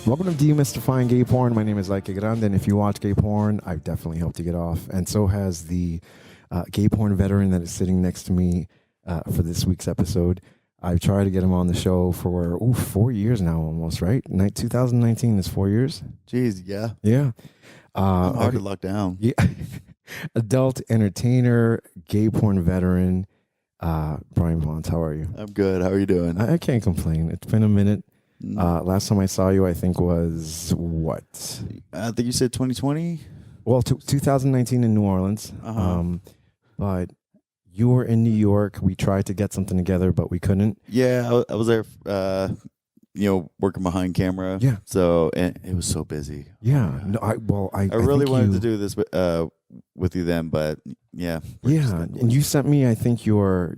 Welcome to Demystifying Gay Porn. My name is Ike Grande, and if you watch gay porn, I've definitely helped you get off. And so has the gay porn veteran that is sitting next to me for this week's episode. I've tried to get him on the show for 4 years now almost, right? 2019 is 4 years. Jeez, yeah. Yeah. I'm hard to lock down. Yeah. Adult entertainer, gay porn veteran, Brian Vaughn. How are you? I'm good. How are you doing? I can't complain. It's been a minute. Last time I saw you, I think was what? I think you said 2020. Well, 2019 in New Orleans. But you were in New York. We tried to get something together, but we couldn't. Yeah, I was there, working behind camera. Yeah. So and it was so busy. Yeah. No, I really think wanted to do this with you then, but yeah. Yeah, and you sent me, I think, your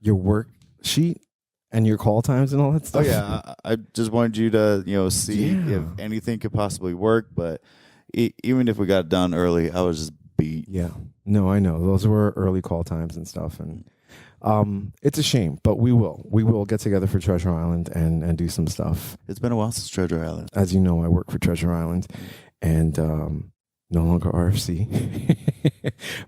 work sheet and your call times and all that stuff. Oh yeah, I just wanted you to see if anything could possibly work, but even if we got it done early, I was just beat. Yeah. No, I know. Those were early call times and stuff, and it's a shame, but we will get together for Treasure Island and do some stuff. It's been a while since Treasure Island. As you know, I work for Treasure Island, and no longer RFC.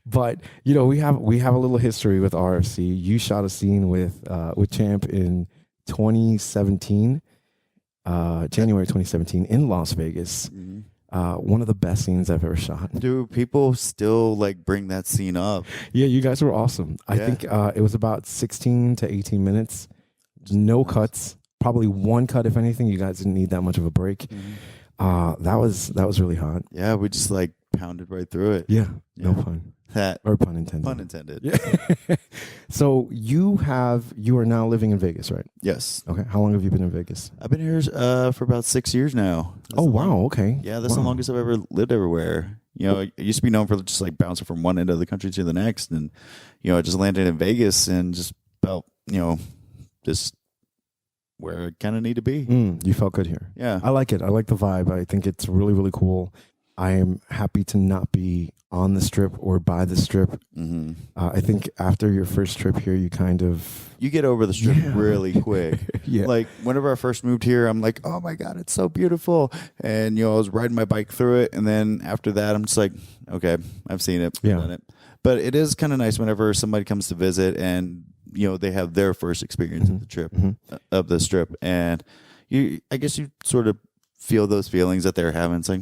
But we have a little history with RFC. You shot a scene with Champ in 2017, January 2017 in Las Vegas. Mm-hmm. One of the best scenes I've ever shot. Do people still bring that scene up? Yeah, you guys were awesome. I think it was about 16 to 18 minutes. No cuts. Probably one cut, if anything. You guys didn't need that much of a break. Mm-hmm. That was really hot. Yeah, we just pounded right through it. Yeah, no pun. Or pun intended. Pun intended. Yeah. So you are now living in Vegas, right? Yes. Okay. How long have you been in Vegas? I've been here for about 6 years now. Wow. Okay. Yeah, that's the longest I've ever lived everywhere. I used to be known for just bouncing from one end of the country to the next, and I just landed in Vegas and just felt just where I kind of need to be. You felt good here. Yeah, I like it. I like the vibe. I think it's really, really cool. I am happy to not be on the strip or by the strip. Mm-hmm. I think after your first trip here, you get over the strip really quick. Yeah. Whenever I first moved here, I'm like, oh my God, it's so beautiful. And, I was riding my bike through it. And then after that, I'm just like, okay, I've seen it. I've done it. But it is kind of nice whenever somebody comes to visit and, they have their first experience of the trip, of the strip. And I guess you sort of feel those feelings that they're having. It's like,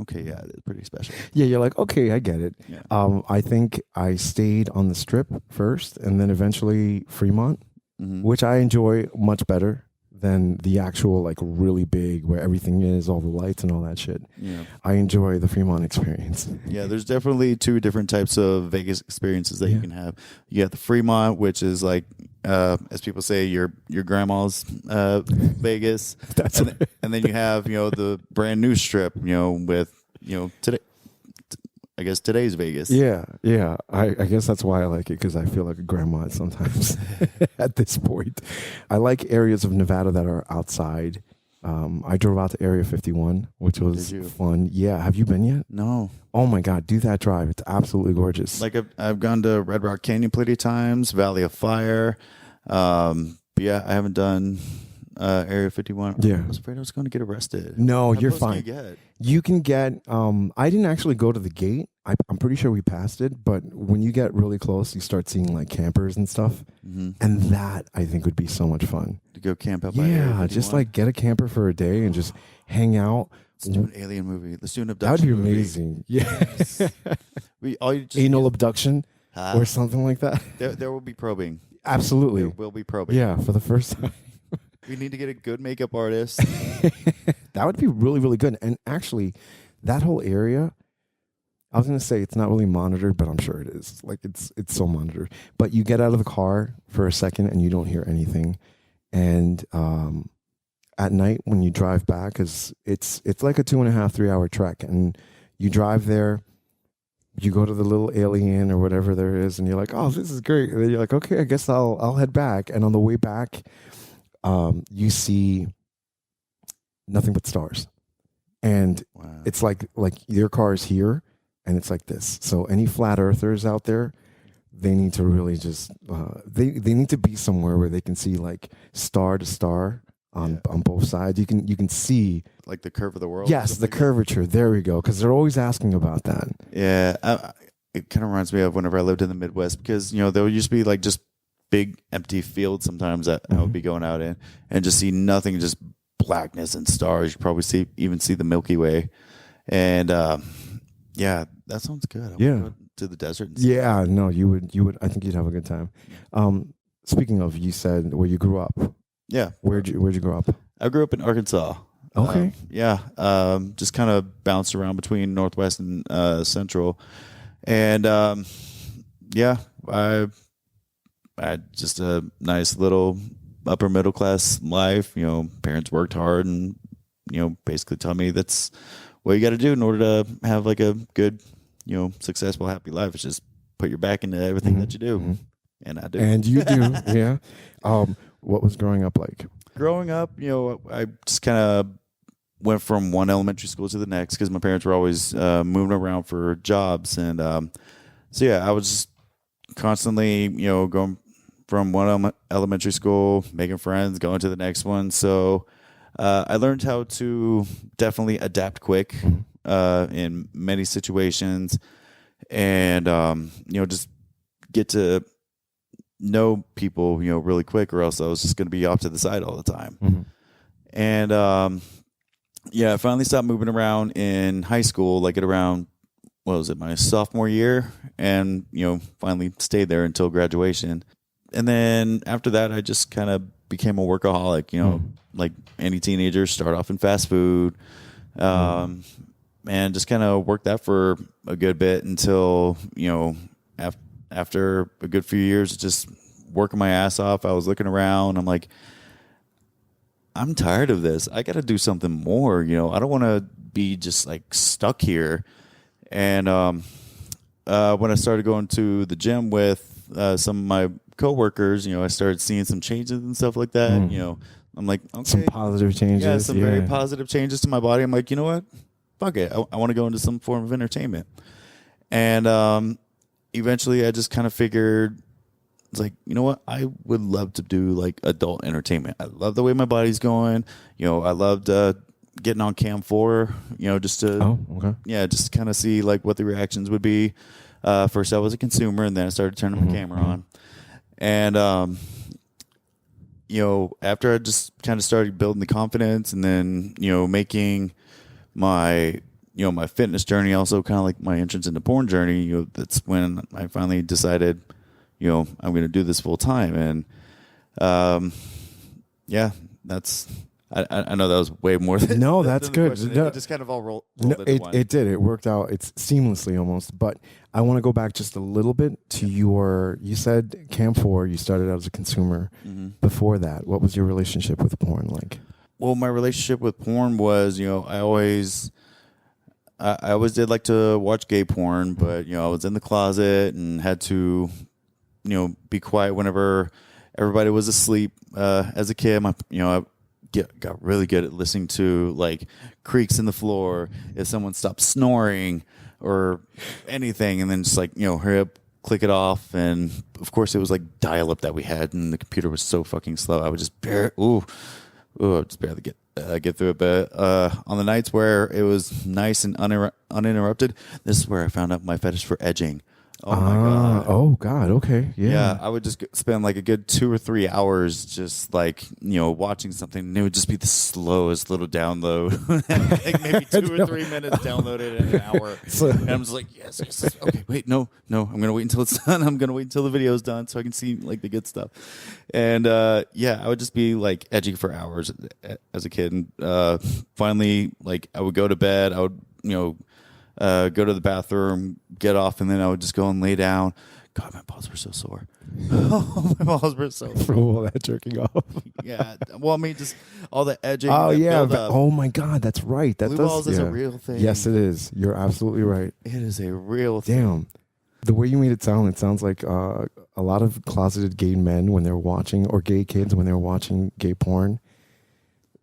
okay, yeah, it's pretty special. Yeah, you're like, okay, I get it. Yeah. I think I stayed on the strip first and then eventually Fremont, which I enjoy much better than the actual really big where everything is, all the lights and all that shit. Yeah. I enjoy the Fremont experience. Yeah, there's definitely two different types of Vegas experiences that you can have. You have the Fremont, which is as people say, your grandma's Vegas. And then you have the brand new strip with today. I guess today's Vegas. Yeah. I guess that's why I like it, because I feel like a grandma sometimes at this point. I like areas of Nevada that are outside. I drove out to Area 51, which was fun. Yeah. Have you been yet? No. Oh my God, do that drive. It's absolutely gorgeous. I've gone to Red Rock Canyon plenty of times, Valley of Fire. But yeah, I haven't done Area 51. Yeah. I was afraid I was going to get arrested. No, How you're close fine. can you get? You can get, I didn't actually go to the gate. I'm pretty sure we passed it, but when you get really close, you start seeing campers and stuff. Mm-hmm. And that I think would be so much fun. To go camp out by Area 51? Just get a camper for a day and just hang out. Let's do an alien movie. Let's do an abduction That would be movie. amazing. Yes. Anal abduction or something like that. There will be probing. Absolutely. There will be probing. Yeah, for the first time. We need to get a good makeup artist. That would be really, really good. And actually, that whole area, I was going to say it's not really monitored, but I'm sure it is. It's so monitored. But you get out of the car for a second and you don't hear anything. And at night when you drive back, because it's like a 2.5, 3 hour trek, and you drive there, you go to the little alien or whatever there is, and you're like, oh, this is great. And then you're like, okay, I guess I'll head back. And on the way back, you see nothing but stars. And it's like your car is here, and it's like this. So any flat earthers out there, they need to really just they need to be somewhere where they can see like star to star on both sides. You can see like the curve of the world. Yes, the curvature. There we go. Because they're always asking about that. Yeah, it kind of reminds me of whenever I lived in the Midwest, because there used to be like just big empty fields sometimes that I would be going out in and just see nothing, just blackness and stars. You probably even see the Milky Way, and yeah, that sounds good. I want to go to the desert. And yeah, no, you would. I think you'd have a good time. Speaking of, you said where you grew up. Yeah, where'd you grow up? I grew up in Arkansas. Okay. Just kind of bounced around between Northwest and Central, and I had just a nice little upper middle class life. Parents worked hard, and basically taught me that's what you got to do in order to have like a good, successful, happy life. It's just put your back into everything that you do, and I do. And you do, yeah. What was growing up like? Growing up, I just kind of went from one elementary school to the next because my parents were always moving around for jobs, and so yeah, I was just constantly, going from one elementary school, making friends, going to the next one. So I learned how to definitely adapt quick in many situations, and just get to know people, really quick, or else I was just going to be off to the side all the time. And I finally stopped moving around in high school, like at around, my sophomore year, and finally stayed there until graduation. And then after that, I just kind of became a workaholic. Like any teenager, start off in fast food, and just kind of worked that for a good bit until after a good few years, just working my ass off. I was looking around. I'm like, I'm tired of this. I got to do something more. I don't want to be just like stuck here. And when I started going to the gym with some of my coworkers, I started seeing some changes and stuff like that. I'm like, okay, some positive changes. Yeah, some very positive changes to my body. I'm like, you know what? Fuck it. I want to go into some form of entertainment. And eventually I just kind of figured, it's like, you know what? I would love to do like adult entertainment. I love the way my body's going. I loved getting on Cam 4, just to, just kind of see like what the reactions would be. First I was a consumer, and then I started turning my camera on. And, after I just kind of started building the confidence, and then, making my, my fitness journey also kind of like my entrance into porn journey, that's when I finally decided, I'm going to do this full time. And, that's, I know that was way more than no, that's good. It just kind of all rolled it did. It worked out. It's seamlessly almost. But I want to go back just a little bit to you said Cam 4, you started out as a consumer. Before that, what was your relationship with porn like? Well, my relationship with porn was, I always did like to watch gay porn, but, I was in the closet and had to, be quiet whenever everybody was asleep. As a kid, I got really good at listening to like creaks in the floor if someone stopped snoring or anything, and then just like, hurry up, click it off. And of course it was like dial up that we had, and the computer was so fucking slow. I would just barely get through it. But on the nights where it was nice and uninterrupted, this is where I found out my fetish for edging. Oh my God. Oh God. Okay. Yeah. I would just spend like a good 2 or 3 hours just like, watching something, and it would just be the slowest little download. Like maybe 2 or 3 minutes downloaded in an hour. And I'm just like, yes. Okay, wait, no. I'm going to wait until it's done. I'm going to wait until the video's done so I can see like the good stuff. And I would just be like edging for hours as a kid. And finally, like I would go to bed. I would, go to the bathroom, get off, and then I would just go and lay down. God, my balls were so sore. My balls were so sore. For all that jerking off. Yeah. Well, I mean, just all the edging. Oh, yeah. Oh, my God. That's right. Blue balls is a real thing. Yes, it is. You're absolutely right. It is a real thing. Damn. The way you made it sounds like a lot of closeted gay men when they're watching, or gay kids when they're watching gay porn,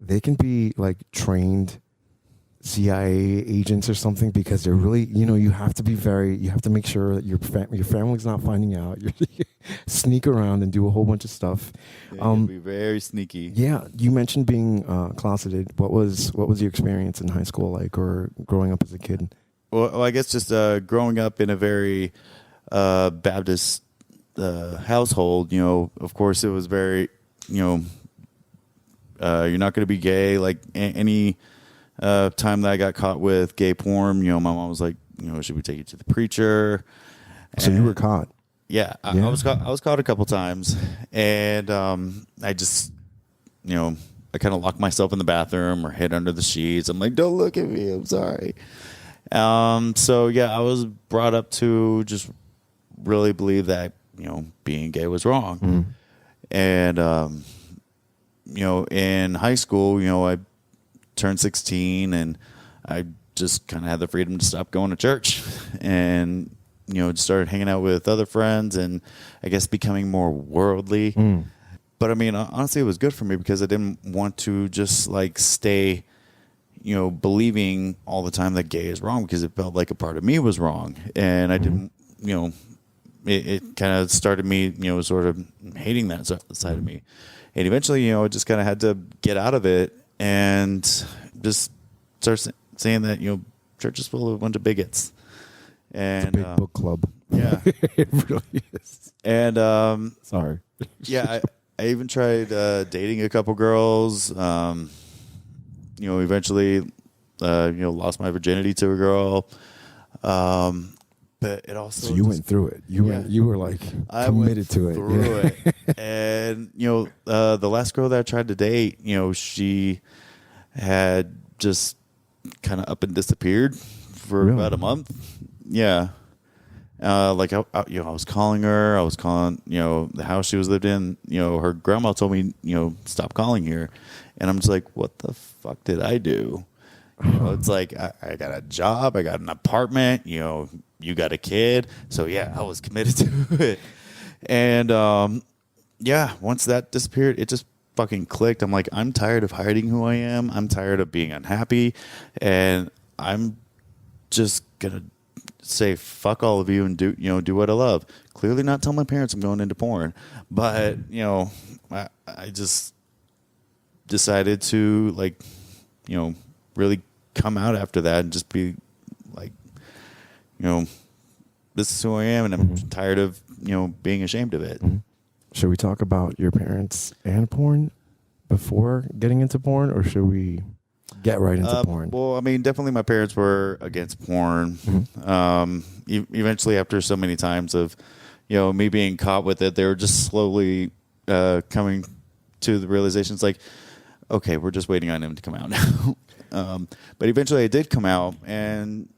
they can be like trained CIA agents or something, because they're really, you have to make sure that your family's not finding out. You sneak around and do a whole bunch of stuff. Yeah, be very sneaky. Yeah, you mentioned being closeted. What was your experience in high school like, or growing up as a kid? Well, I guess just growing up in a very Baptist household, of course it was very, you're not going to be gay. Like any time that I got caught with gay porn, my mom was like, should we take you to the preacher? So you were caught. Yeah, I was caught a couple times, and I just, I kind of locked myself in the bathroom or hid under the sheets. I'm like, don't look at me. I'm sorry. So yeah, I was brought up to just really believe that, being gay was wrong. Mm. And, in high school, I turned 16 and I just kind of had the freedom to stop going to church and, started hanging out with other friends and I guess becoming more worldly. Mm. But I mean, honestly, it was good for me because I didn't want to just like stay, believing all the time that gay is wrong, because it felt like a part of me was wrong. And I didn't, it kind of started me, sort of hating that side of me. And eventually, I just kind of had to get out of it and just start saying that, church is full of a bunch of bigots. And it's a big book club. Yeah. It really is. And sorry. Yeah, I even tried dating a couple girls. Eventually, lost my virginity to a girl. But it also. So you went through it. You were like committed to it. Through it. And the last girl that I tried to date, she had just kind of up and disappeared for about a month. Yeah. I was calling her. I was calling, the house she was lived in. Her grandma told me, stop calling here. And I'm just like, what the fuck did I do? It's like, I got a job. I got an apartment. You got a kid. So, yeah, I was committed to it. And, once that disappeared, it just fucking clicked. I'm like, I'm tired of hiding who I am. I'm tired of being unhappy. And I'm just going to say fuck all of you and do what I love. Clearly not tell my parents I'm going into porn, but I just decided to really come out after that and just be like, this is who I am, and I'm tired of being ashamed of it. Mm-hmm. Should we talk about your parents and porn before getting into porn, or should we get right into porn? Well, I mean, definitely my parents were against porn. Mm-hmm. Eventually, after so many times of, me being caught with it, they were just slowly coming to the realizations like, okay, we're just waiting on him to come out now. But eventually it did come out, and,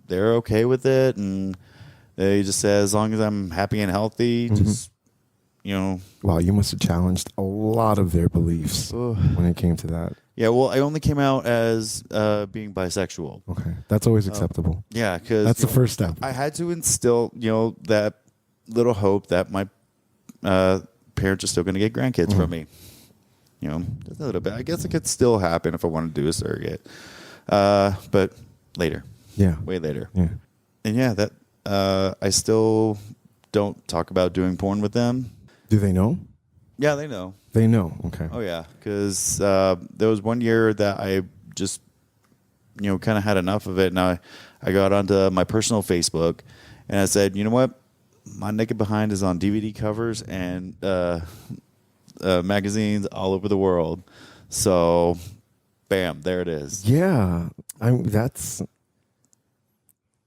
they're okay with it. And they just said, as long as I'm happy and healthy, just, Wow, you must have challenged a lot of their beliefs when it came to that. Yeah, well, I only came out as being bisexual. Okay, that's always acceptable. Yeah, because that's the first step. I had to instill, that little hope that my parents are still going to get grandkids from me. Just a little bit. I guess it could still happen if I wanted to do a surrogate, but later. Yeah, way later. Yeah, and that I still don't talk about doing porn with them. Do they know? Yeah, they know. They know. Okay. Oh yeah, because there was one year that I just kind of had enough of it, and I got onto my personal Facebook, and I said, you know what, my naked behind is on DVD covers and magazines all over the world. So, bam, there it is. Yeah,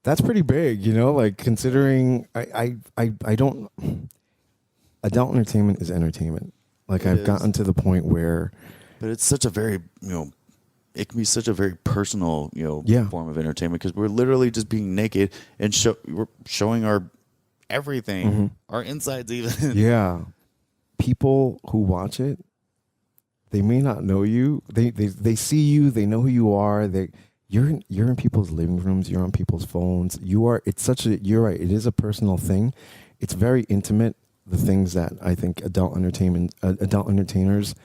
that's pretty big, like considering I don't. Adult entertainment is entertainment. Like I've gotten to the point where, but it's such a very it can be such a very personal form of entertainment, because we're literally just being naked and we're showing our everything, our insides even. Yeah, people who watch it, they may not know you. They see you. They know who you are. You're in people's living rooms. You're on people's phones. You're right. It is a personal thing. It's very intimate. The things that I think adult entertainers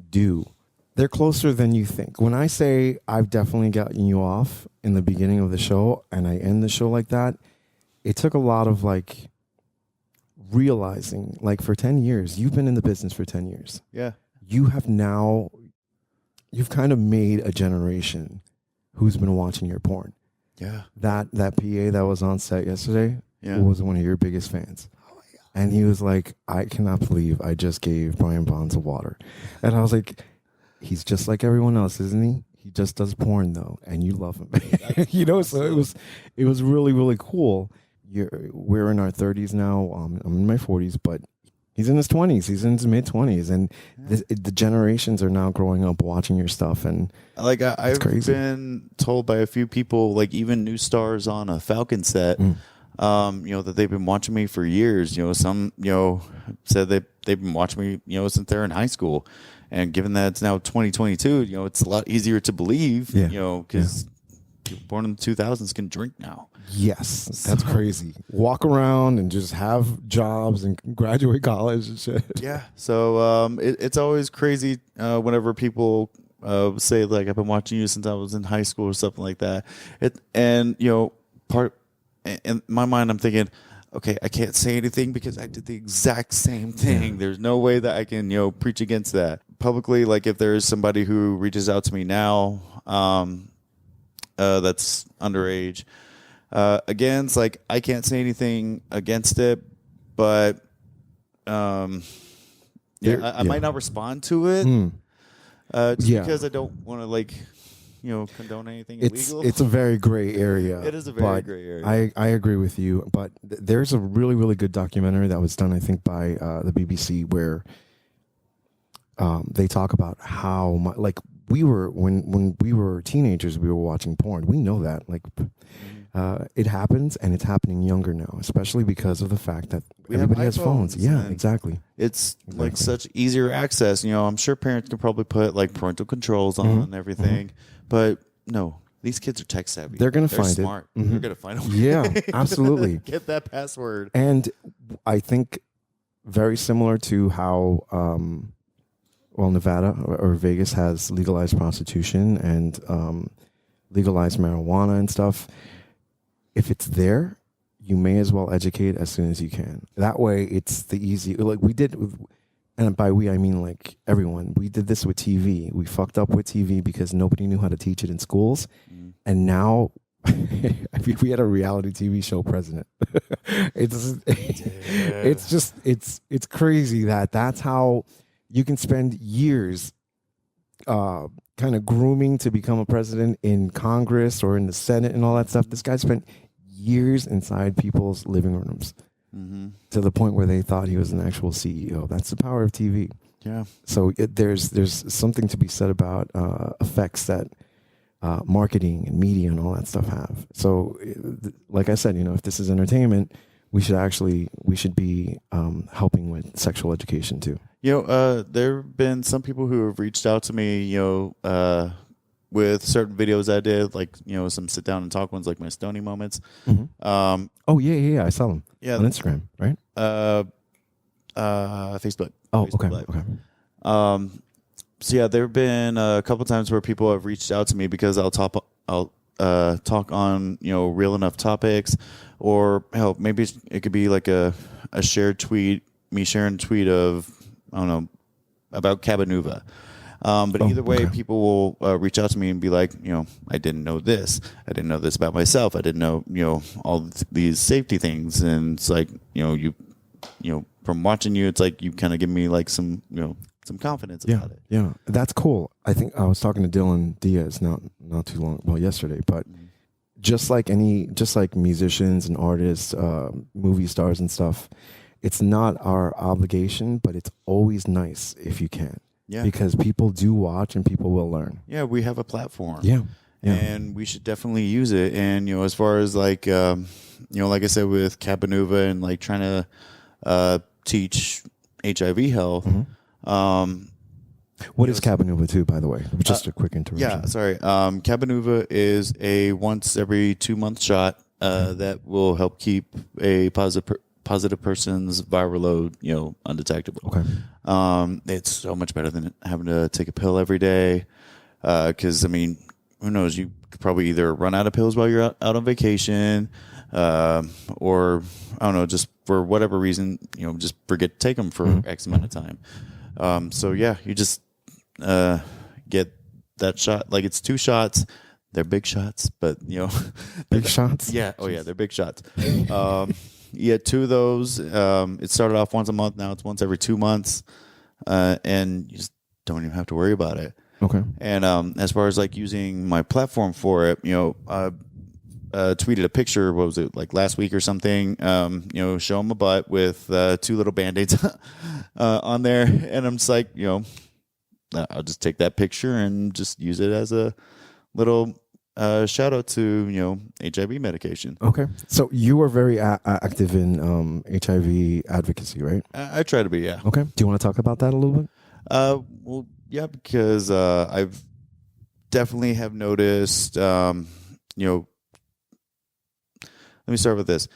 do They're closer than you think. When I say I've definitely gotten you off in the beginning of the show and I end the show like that, it took a lot of like realizing, like for 10 years, you've been in the business for 10 years. Yeah. You've kind of made a generation who's been watching your porn. Yeah. That PA that was on set yesterday Yeah. was one of your biggest fans. And he was like, I cannot believe I just gave Brian Bonds a water. And I was like, he's just like everyone else, isn't he? He just does porn though, and you love him. You know, so it was really, really cool. We're in our 30s now. I'm in my 40s, but he's in his 20s. He's in his mid 20s, and the generations are now growing up watching your stuff. And like I've been told by a few people, like even new stars on a Falcon set, you know, that they've been watching me for years. You know, some said that they've been watching me, since they're in high school. And given that it's now 2022, it's a lot easier to believe, because people born in the 2000s can drink now. Yes, that's crazy. Walk around and just have jobs and graduate college and shit. Yeah. So it's always crazy whenever people say, like, I've been watching you since I was in high school or something like that. In my mind, I'm thinking, okay, I can't say anything because I did the exact same thing. Yeah. There's no way that I can, preach against that publicly. Like if there's somebody who reaches out to me now that's underage, again, it's like I can't say anything against it, but I might not respond to it because I don't want to condone anything illegal. It's a very gray area. It is a very gray area. I agree with you, but there's a really, really good documentary that was done, I think, by the BBC where they talk about how much, like we were, when we were teenagers, we were watching porn. We know that, like, it happens, and it's happening younger now, especially because of the fact that everybody has phones. Yeah, exactly. It's like such easier access. I'm sure parents can probably put like parental controls on and everything, but no, these kids are tech savvy. They're going to find smart. it. They're going to find a way. Yeah, absolutely. Get that password. And I think very similar to how, Nevada or Vegas has legalized prostitution and legalized marijuana and stuff. If it's there, you may as well educate as soon as you can. That way, it's the easy, like we did, and by we, I mean like everyone. We did this with TV. We fucked up with TV because nobody knew how to teach it in schools. And now, I mean, we had a reality TV show president. It's crazy that's how you can spend years kind of grooming to become a president in Congress or in the Senate and all that stuff. This guy spent years inside people's living rooms to the point where they thought he was an actual CEO. That's the power of TV. Yeah. So there's something to be said about effects that marketing and media and all that stuff have. So like I said, if this is entertainment, we should be helping with sexual education too. There have been some people who have reached out to me, with certain videos I did, like, some sit down and talk ones, like my Stony moments. Oh yeah. I saw them. Yeah. On Instagram, right? Facebook. Oh, Facebook okay. So yeah, there have been a couple times where people have reached out to me because I'll talk on, real enough topics, or hell, maybe it could be like a shared tweet, me sharing a tweet of, I don't know, about Cabanuva. But either way, people will reach out to me and be like, I didn't know this. I didn't know this about myself. I didn't know, all these safety things. And it's like, you from watching you, it's like you kind of give me like some confidence about it. Yeah, that's cool. I think I was talking to Dylan Diaz not too long, yesterday, but just like musicians and artists, movie stars and stuff, it's not our obligation, but it's always nice if you can. Yeah. Because people do watch and people will learn. Yeah, we have a platform. Yeah. And we should definitely use it. And, as far as like, like I said, with Cabanuva and like trying to teach HIV health. What is Cabanuva too, by the way? Just a quick interruption. Yeah, sorry. Cabanuva is a once every 2 month shot that will help keep a positive person's viral load, undetectable. Okay. It's so much better than having to take a pill every day. Because I mean, who knows? You could probably either run out of pills while you're out on vacation, or I don't know, just for whatever reason, just forget to take them for X amount of time. So yeah, you just get that shot. Like it's 2 shots. They're big shots, but big shots. Yeah. Oh yeah, they're big shots. Yeah, 2 of those. It started off once a month. Now it's once every 2 months, and you just don't even have to worry about it. Okay. And as far as like using my platform for it, I tweeted a picture. What was it, like last week or something? Show them a butt with 2 little Band-Aids on there, and I'm just like, I'll just take that picture and just use it as a little shout out to HIV medication. Okay, so you are very active in HIV advocacy, right? I try to be, yeah. Okay, do you want to talk about that a little bit? Well, yeah, because I've definitely have noticed. Let me start with this.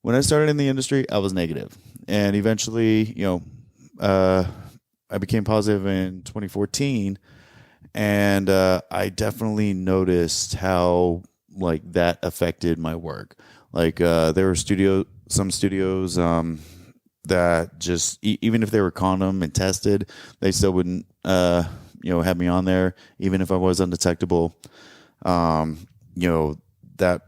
When I started in the industry, I was negative, and eventually, I became positive in 2014. And I definitely noticed how like that affected my work. Like there were some studios that just even if they were condom and tested, they still wouldn't have me on there, even if I was undetectable. That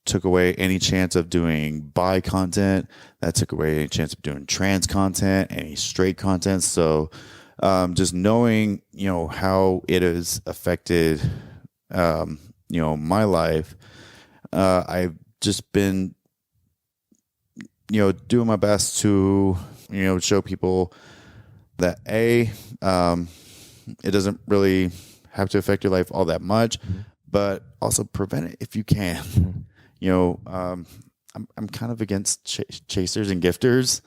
took away any chance of doing bi content. That took away any chance of doing trans content, any straight content. So just knowing, how it has affected, my life, I've just been, doing my best to, show people that it doesn't really have to affect your life all that much, but also prevent it if you can. I'm kind of against chasers and gifters,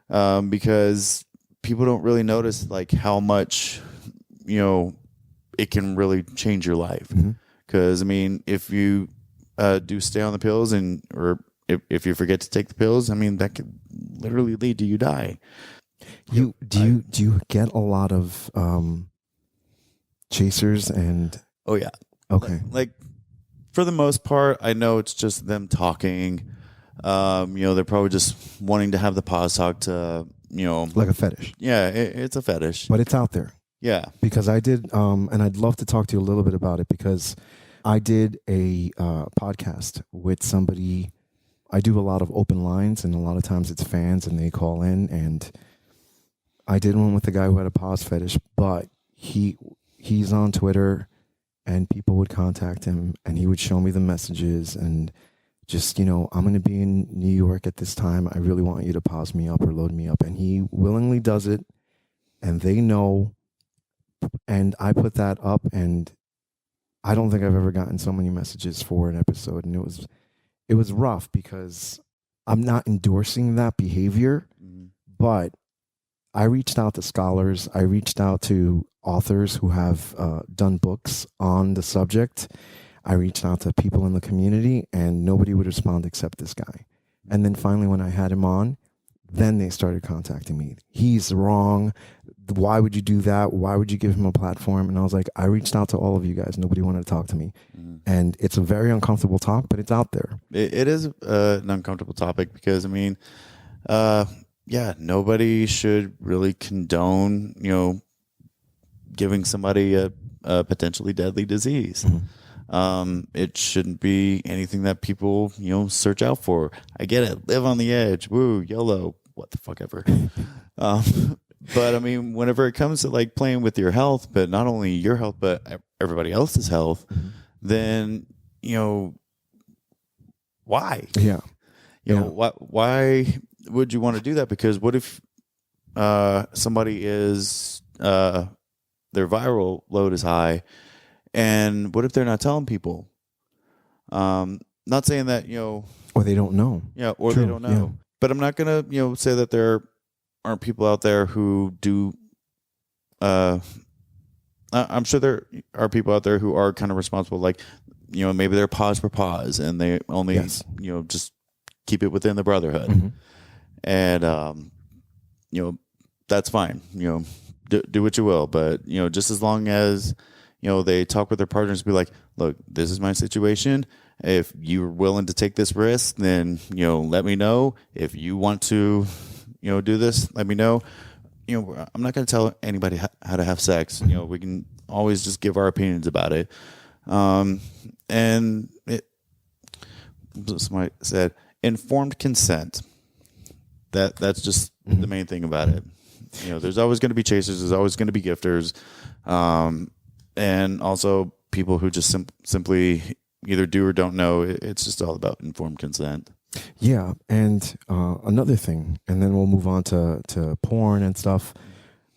because people don't really notice like how much, it can really change your life. Because I mean, if you do stay on the pills or if you forget to take the pills, I mean, that could literally lead to you die. Do you get a lot of chasers and? Oh yeah. Okay. Like for the most part, I know it's just them talking. They're probably just wanting to have the pause talk to, like a fetish. Yeah, it's a fetish. But it's out there. Yeah. Because I did, and I'd love to talk to you a little bit about it, because I did a podcast with somebody. I do a lot of open lines, and a lot of times it's fans and they call in, and I did one with a guy who had a pause fetish, but he's on Twitter and people would contact him and he would show me the messages and just, I'm going to be in New York at this time. I really want you to pause me up or load me up. And he willingly does it, and they know. And I put that up, and I don't think I've ever gotten so many messages for an episode. And it was rough, because I'm not endorsing that behavior, but I reached out to scholars. I reached out to authors who have done books on the subject. I reached out to people in the community, and nobody would respond except this guy. And then finally, when I had him on, then they started contacting me. He's wrong. Why would you do that? Why would you give him a platform? And I was like, I reached out to all of you guys. Nobody wanted to talk to me. And it's a very uncomfortable talk, but it's out there. It is an uncomfortable topic, because, I mean, nobody should really condone, giving somebody a potentially deadly disease. It shouldn't be anything that people, search out for. I get it. Live on the edge. Woo, YOLO, what the fuck ever. But I mean, whenever it comes to like playing with your health, but not only your health, but everybody else's health, then, why? Yeah. Why would you want to do that? Because what if somebody is their viral load is high, and what if they're not telling people? Not saying that, or they don't know. Yeah, or True. they don't know. Yeah. But I'm not gonna, say that there aren't people out there who do. I'm sure there are people out there who are kind of responsible, like, maybe they're pause for pause, and they only, just keep it within the brotherhood. And, that's fine. Do what you will, but just as long as they talk with their partners, be like, look, this is my situation. If you're willing to take this risk, then let me know. If you want to do this, let me know. I'm not going to tell anybody how to have sex. We can always just give our opinions about it. And somebody said informed consent. That's just the main thing about it. There's always going to be chasers. There's always going to be gifters. And also people who just simply either do or don't know. It's just all about informed consent. Yeah. And another thing, and then we'll move on to porn and stuff,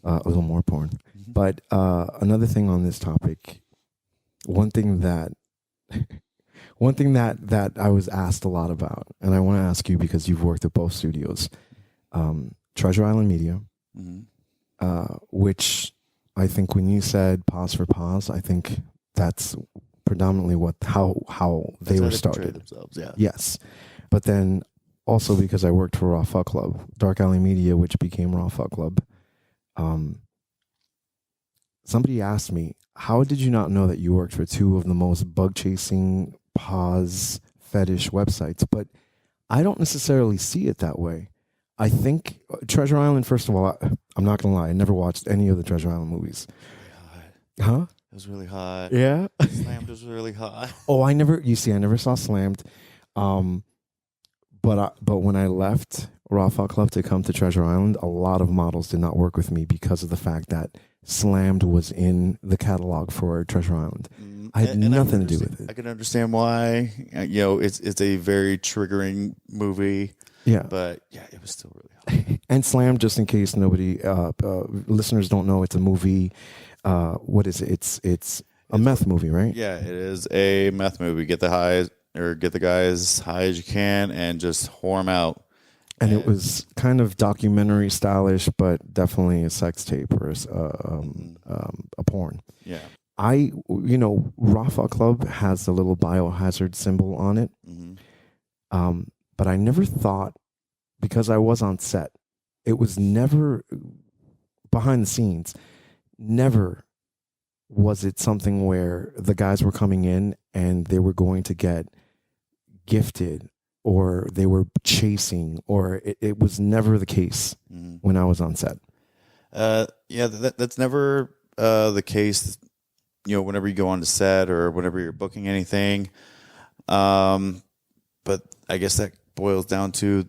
a little more porn. Mm-hmm. But another thing on this topic, one thing that I was asked a lot about, and I want to ask you because you've worked at both studios, Treasure Island Media, which I think when you said pause for pause, I think that's predominantly how they were started. Themselves, yeah. Yes. But then also because I worked for Raw Fuck Club, Dark Alley Media, which became Raw Fuck Club. Somebody asked me, how did you not know that you worked for two of the most bug chasing pause fetish websites? But I don't necessarily see it that way. I think Treasure Island, first of all, I'm not going to lie, I never watched any of the Treasure Island movies. Huh? It was really hot. Yeah? Slammed was really hot. Oh, I never saw Slammed. But when I left Raw Fuck Club to come to Treasure Island, a lot of models did not work with me because of the fact that Slammed was in the catalog for Treasure Island. I had nothing to do with it. I can understand why. It's a very triggering movie. Yeah. But yeah, it was still really hot. And Slammed, just in case nobody listeners don't know, it's a movie. What is it? It's a meth movie, right? Yeah, it is a meth movie. Get the guys high as you can and just whore them out. And it was kind of documentary stylish, but definitely a sex tape or a porn. Yeah. Raw Fuck Club has the little biohazard symbol on it. Mm-hmm. But I never thought, because I was on set, it was never behind the scenes, never was it something where the guys were coming in and they were going to get gifted or they were chasing, or it was never the case when I was on set. That's never the case, whenever you go on the set or whenever you're booking anything. But I guess that boils down to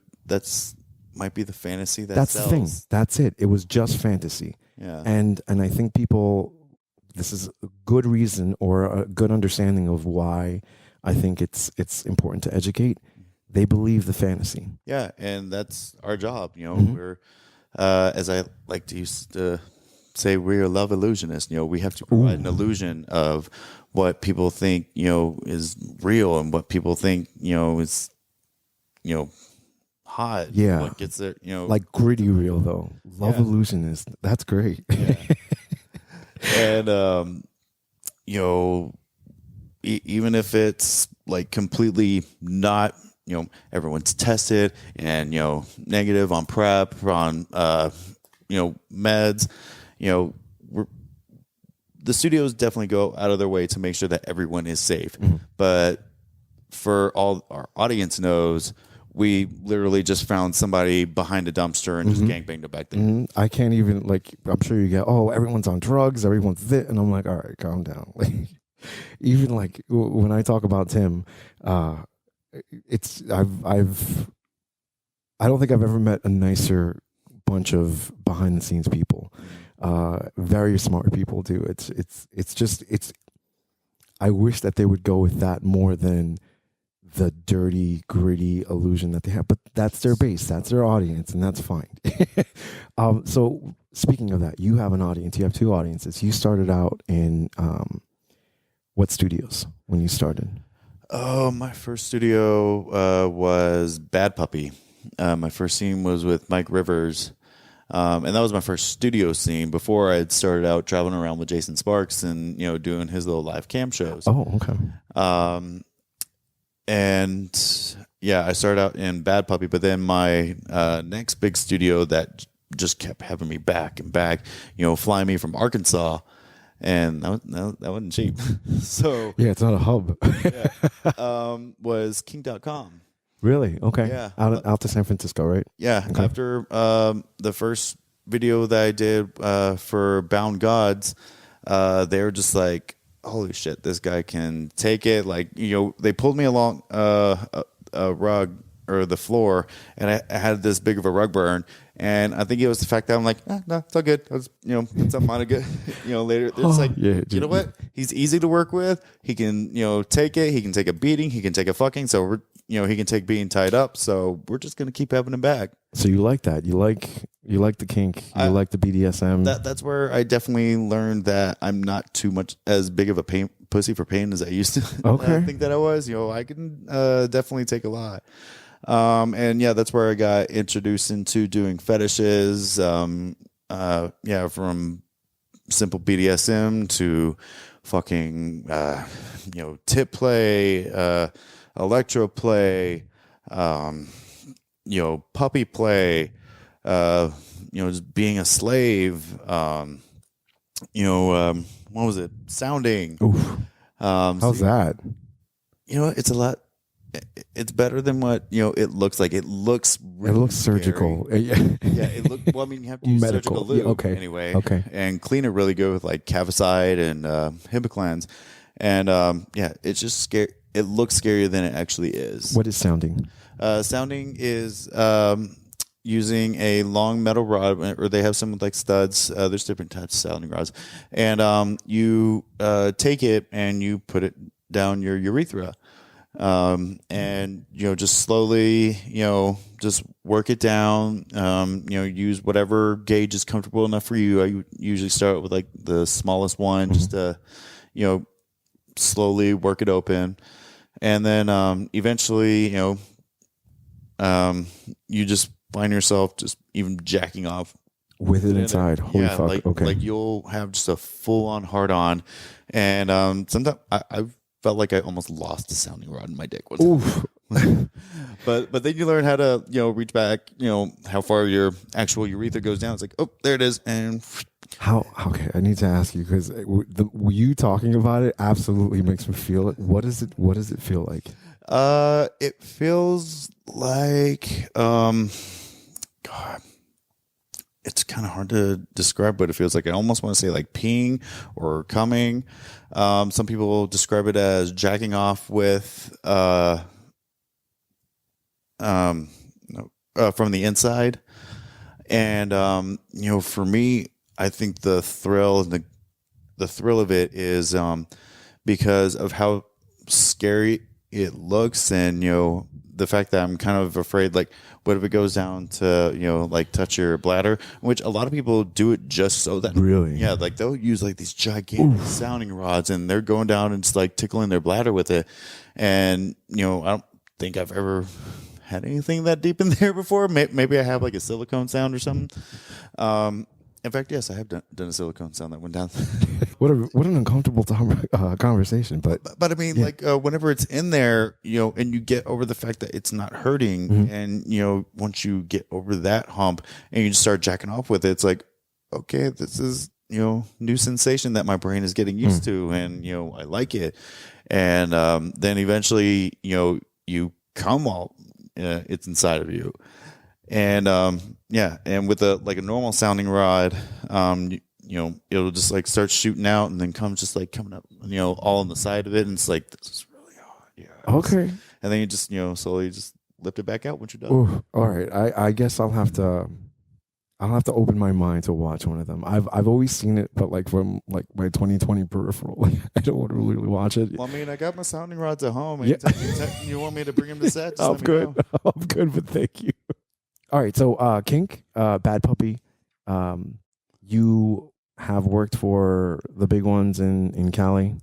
might be the fantasy that's the thing. That's it. It was just fantasy. Yeah. And I think people, this is a good reason or a good understanding of why I think it's important to educate. They believe the fantasy. Yeah, and that's our job. We're as I like to used to say, we're love illusionists. We have to provide an illusion of what people think is real and what people think is hot. Yeah, what gets it like gritty real though. Love illusionist. That's great. Yeah. And even if it's like completely not. Everyone's tested and, negative on prep, on, meds, the studios definitely go out of their way to make sure that everyone is safe. Mm-hmm. But for all our audience knows, we literally just found somebody behind a dumpster and just gangbanged it back there. Mm-hmm. I can't even, I'm sure you get, everyone's on drugs, everyone's this. And I'm like, all right, calm down. Even when I talk about Tim, I don't think I've ever met a nicer bunch of behind the scenes people. Very smart people too. It's I wish that they would go with that more than the dirty, gritty illusion that they have. But that's their base, that's their audience, and that's fine. So speaking of that, you have an audience. You have two audiences. You started out in what studios when you started? Oh, my first studio was Bad Puppy. My first scene was with Mike Rivers. And that was my first studio scene before I had started out traveling around with Jason Sparks and, doing his little live cam shows. Oh, okay. And yeah, I started out in Bad Puppy, but then my next big studio that just kept having me back and back, flying me from Arkansas. And that wasn't cheap. So yeah, it's not a hub. was kink.com. Really? Okay. Yeah. Out to San Francisco, right? Yeah. Okay. After the first video that I did for Bound Gods, they were just like, holy shit, this guy can take it. Like, they pulled me along a rug or the floor, and I had this big of a rug burn. And I think it was the fact that I'm like, no, it's all good. I was, put something on it good. Later, it's like, you know what? He's easy to work with. He can, take it. He can take a beating. He can take a fucking. So we're, he can take being tied up. So we're just gonna keep having him back. So you like that? You like the kink? You like the BDSM? That's where I definitely learned that I'm not too much as big of a pussy for pain as I used to. Okay. think that I was. I can definitely take a lot. And yeah, that's where I got introduced into doing fetishes. From simple BDSM to fucking, tip play, electro play, puppy play, just being a slave, what was it? Sounding. Oof. How's that? It's a lot. It's better than what it looks like. It looks surgical. Yeah, it look. Well, I mean, you have to use Medical. surgical lube Anyway. Okay, and clean it really good with like Cavicide and Hibiclens, and it's just scary. It looks scarier than it actually is. What is sounding? Sounding is using a long metal rod, or they have some with like studs. There's different types of sounding rods, and you take it and you put it down your urethra. And just slowly, just work it down. Use whatever gauge is comfortable enough for you. I usually start with like the smallest one, just to, slowly work it open, and then eventually, you just find yourself just even jacking off with it inside. Holy fuck! Okay, like you'll have just a full on hard on, and sometimes I've felt like I almost lost a sounding rod in my dick. Oof. but then you learn how to reach back, how far your actual urethra goes down. It's like, oh, there it is, and how? Okay, I need to ask you, because you talking about it absolutely makes me feel it. What does it feel like? It feels like God. It's kind of hard to describe what it feels like. I almost want to say like peeing or coming. Some people describe it as jacking off with from the inside. And for me, I think the thrill and the thrill of it is because of how scary it looks, and the fact that I'm kind of afraid, like, what if it goes down to, like touch your bladder, which a lot of people do it just so that, really, yeah, like they'll use like these gigantic sounding rods, and they're going down and just like tickling their bladder with it. And, I don't think I've ever had anything that deep in there before. Maybe I have like a silicone sound or something. In fact, yes, I have done a silicone sound that went down. What an uncomfortable conversation. But I mean, yeah. Like whenever it's in there, and you get over the fact that it's not hurting, and once you get over that hump and you just start jacking off with it, it's like, okay, this is new sensation that my brain is getting used to, and I like it. And then eventually, you come all it's inside of you. And and with a normal sounding rod, it'll just like start shooting out, and then comes just like coming up, all on the side of it, and it's like, this is really hot. Yeah. Okay. And then you just slowly just lift it back out once you're done. Ooh, all right. I guess I'll have to open my mind to watch one of them. I've always seen it, but like from like my 2020 peripheral. I don't want to really watch it. Well, I mean, I got my sounding rods at home. Yeah. You want me to bring them to set? I'm good. I'm good, but thank you. All right, so Kink, Bad Puppy, you have worked for the big ones in Cali?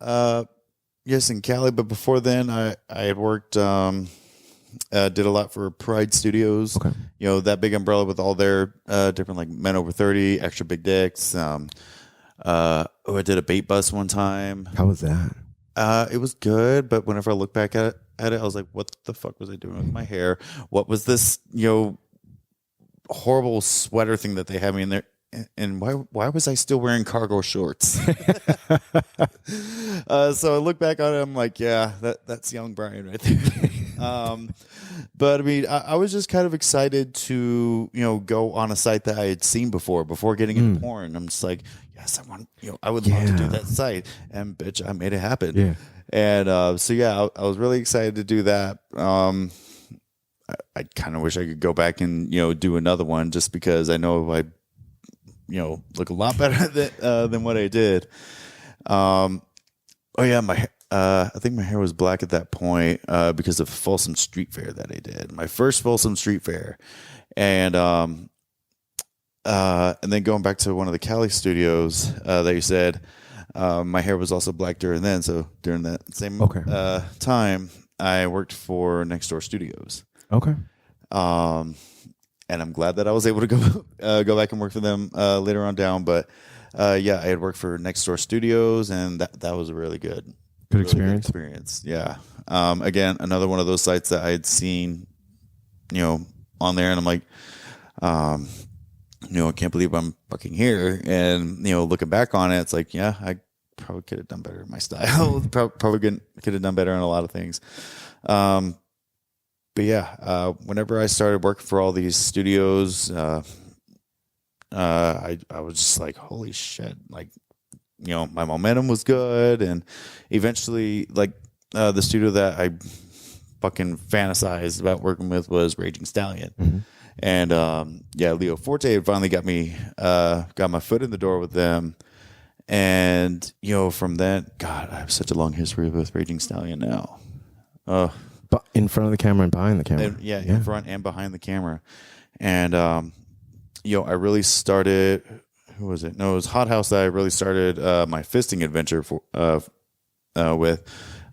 Yes, in Cali, but before then, I had worked, did a lot for Pride Studios. Okay. That big umbrella with all their different like men over 30, extra big dicks. I did a bait bus one time. How was that? It was good, but whenever I look back at it, I was like, what the fuck was I doing with my hair? What was this, horrible sweater thing that they had me in there. And why was I still wearing cargo shorts? So I look back on it, I'm like, yeah, that's young Brian right there. But I mean, I was just kind of excited to, go on a site that I had seen before getting into porn. I'm just like, yes, I would love to do that site. And bitch, I made it happen. Yeah. And so, yeah, I was really excited to do that. I kind of wish I could go back and, do another one just because I know I look a lot better than what I did. Oh yeah, I think my hair was black at that point because of Folsom Street Fair that I did. My first Folsom Street Fair, and then going back to one of the Cali studios that you said, my hair was also black during then. So during that same time, I worked for Next Door Studios. Okay. And I'm glad that I was able to go back and work for them later on down. But yeah, I had worked for Next Door Studios, and that was a really good experience. Yeah. Again, another one of those sites that I had seen, on there, and I'm like, I can't believe I'm fucking here. And looking back on it, it's like, yeah, I probably could have done better in my style. Probably could have done better in a lot of things. But yeah, whenever I started working for all these studios, I was just like, holy shit! Like, my momentum was good, and eventually, like, the studio that I fucking fantasized about working with was Raging Stallion, and yeah, Leo Forte had finally got my foot in the door with them, and from then, God, I have such a long history with Raging Stallion now. But in front of the camera and behind the camera. In front and behind the camera. And, I really started, who was it? No, it was Hot House that I really started my fisting adventure with,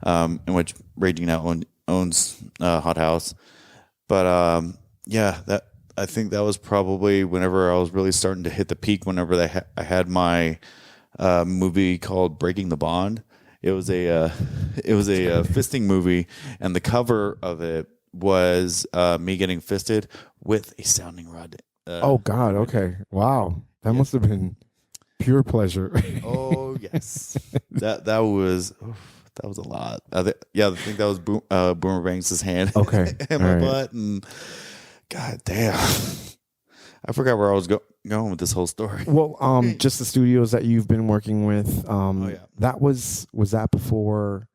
in which Raging now owns Hot House. But, yeah, I think that was probably whenever I was really starting to hit the peak, whenever I had my movie called Breaking the Bond. It was a fisting movie, and the cover of it was me getting fisted with a sounding rod. Oh God! Okay, wow, that must have been pure pleasure. Oh yes, that was a lot. I think that was Boomer Banks' hand. Okay, and my butt, and God damn, I forgot where I was going with this whole story. Well, just the studios that you've been working with. That was that before?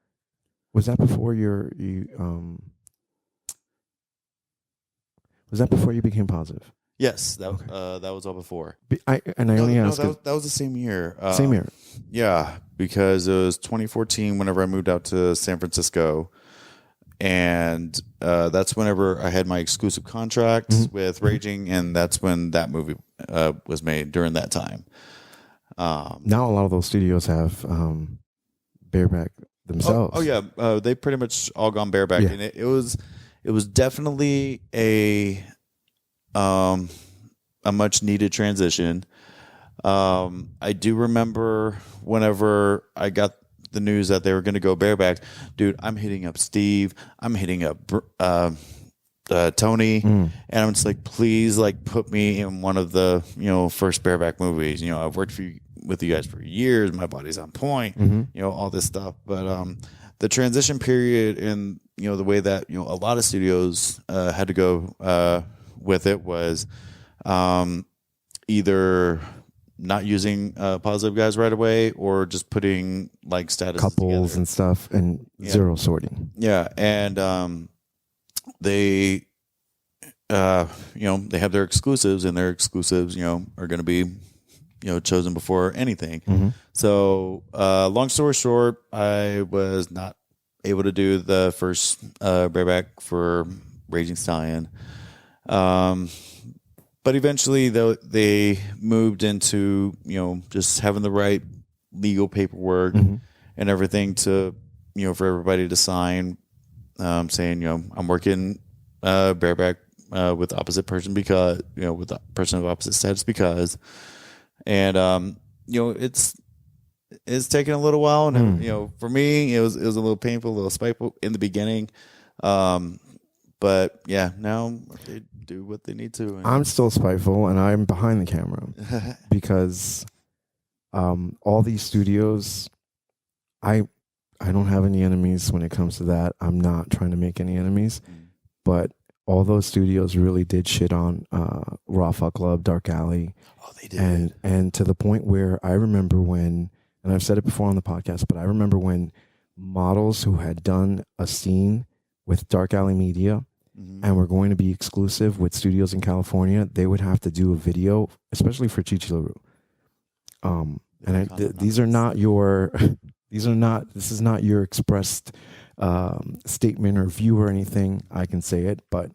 Was that before was that before you became positive? Yes, that was all before. That was the same year. Same year. Yeah, because it was 2014 whenever I moved out to San Francisco. And that's whenever I had my exclusive contract with Raging, and that's when that movie was made during that time. Now a lot of those studios have bareback themselves. Oh yeah, they pretty much all gone bareback, and it was definitely a much needed transition. I do remember whenever I got the news that they were going to go bareback, dude, I'm hitting up Steve, I'm hitting up Tony, and I'm just like, please, like, put me in one of the first bareback movies. I've worked with you guys for years, my body's on point, all this stuff. But the transition period and the way that a lot of studios had to go with it was either not using positive guys right away, or just putting like status couples together and stuff, and zero sorting. Yeah, and they they have their exclusives, and their exclusives are going to be chosen before anything. So long story short, I was not able to do the first bareback for Raging Stallion. But eventually, though, they moved into just having the right legal paperwork and everything to for everybody to sign, saying I'm working bareback with opposite person because with the person of opposite status because, and it's taken a little while, and for me it was a little painful, a little spiteful in the beginning, but yeah, now do what they need to. I'm still spiteful, and I'm behind the camera because all these studios, I don't have any enemies when it comes to that. I'm not trying to make any enemies, but all those studios really did shit on Raw Fuck Club, Dark Alley. Oh, they did. And to the point where I remember when, and I've said it before on the podcast, but I remember when models who had done a scene with Dark Alley Media and were going to be exclusive with studios in California, they would have to do a video, especially for Chichi LaRue. These are not your, this is not your expressed statement or view or anything. I can say it, but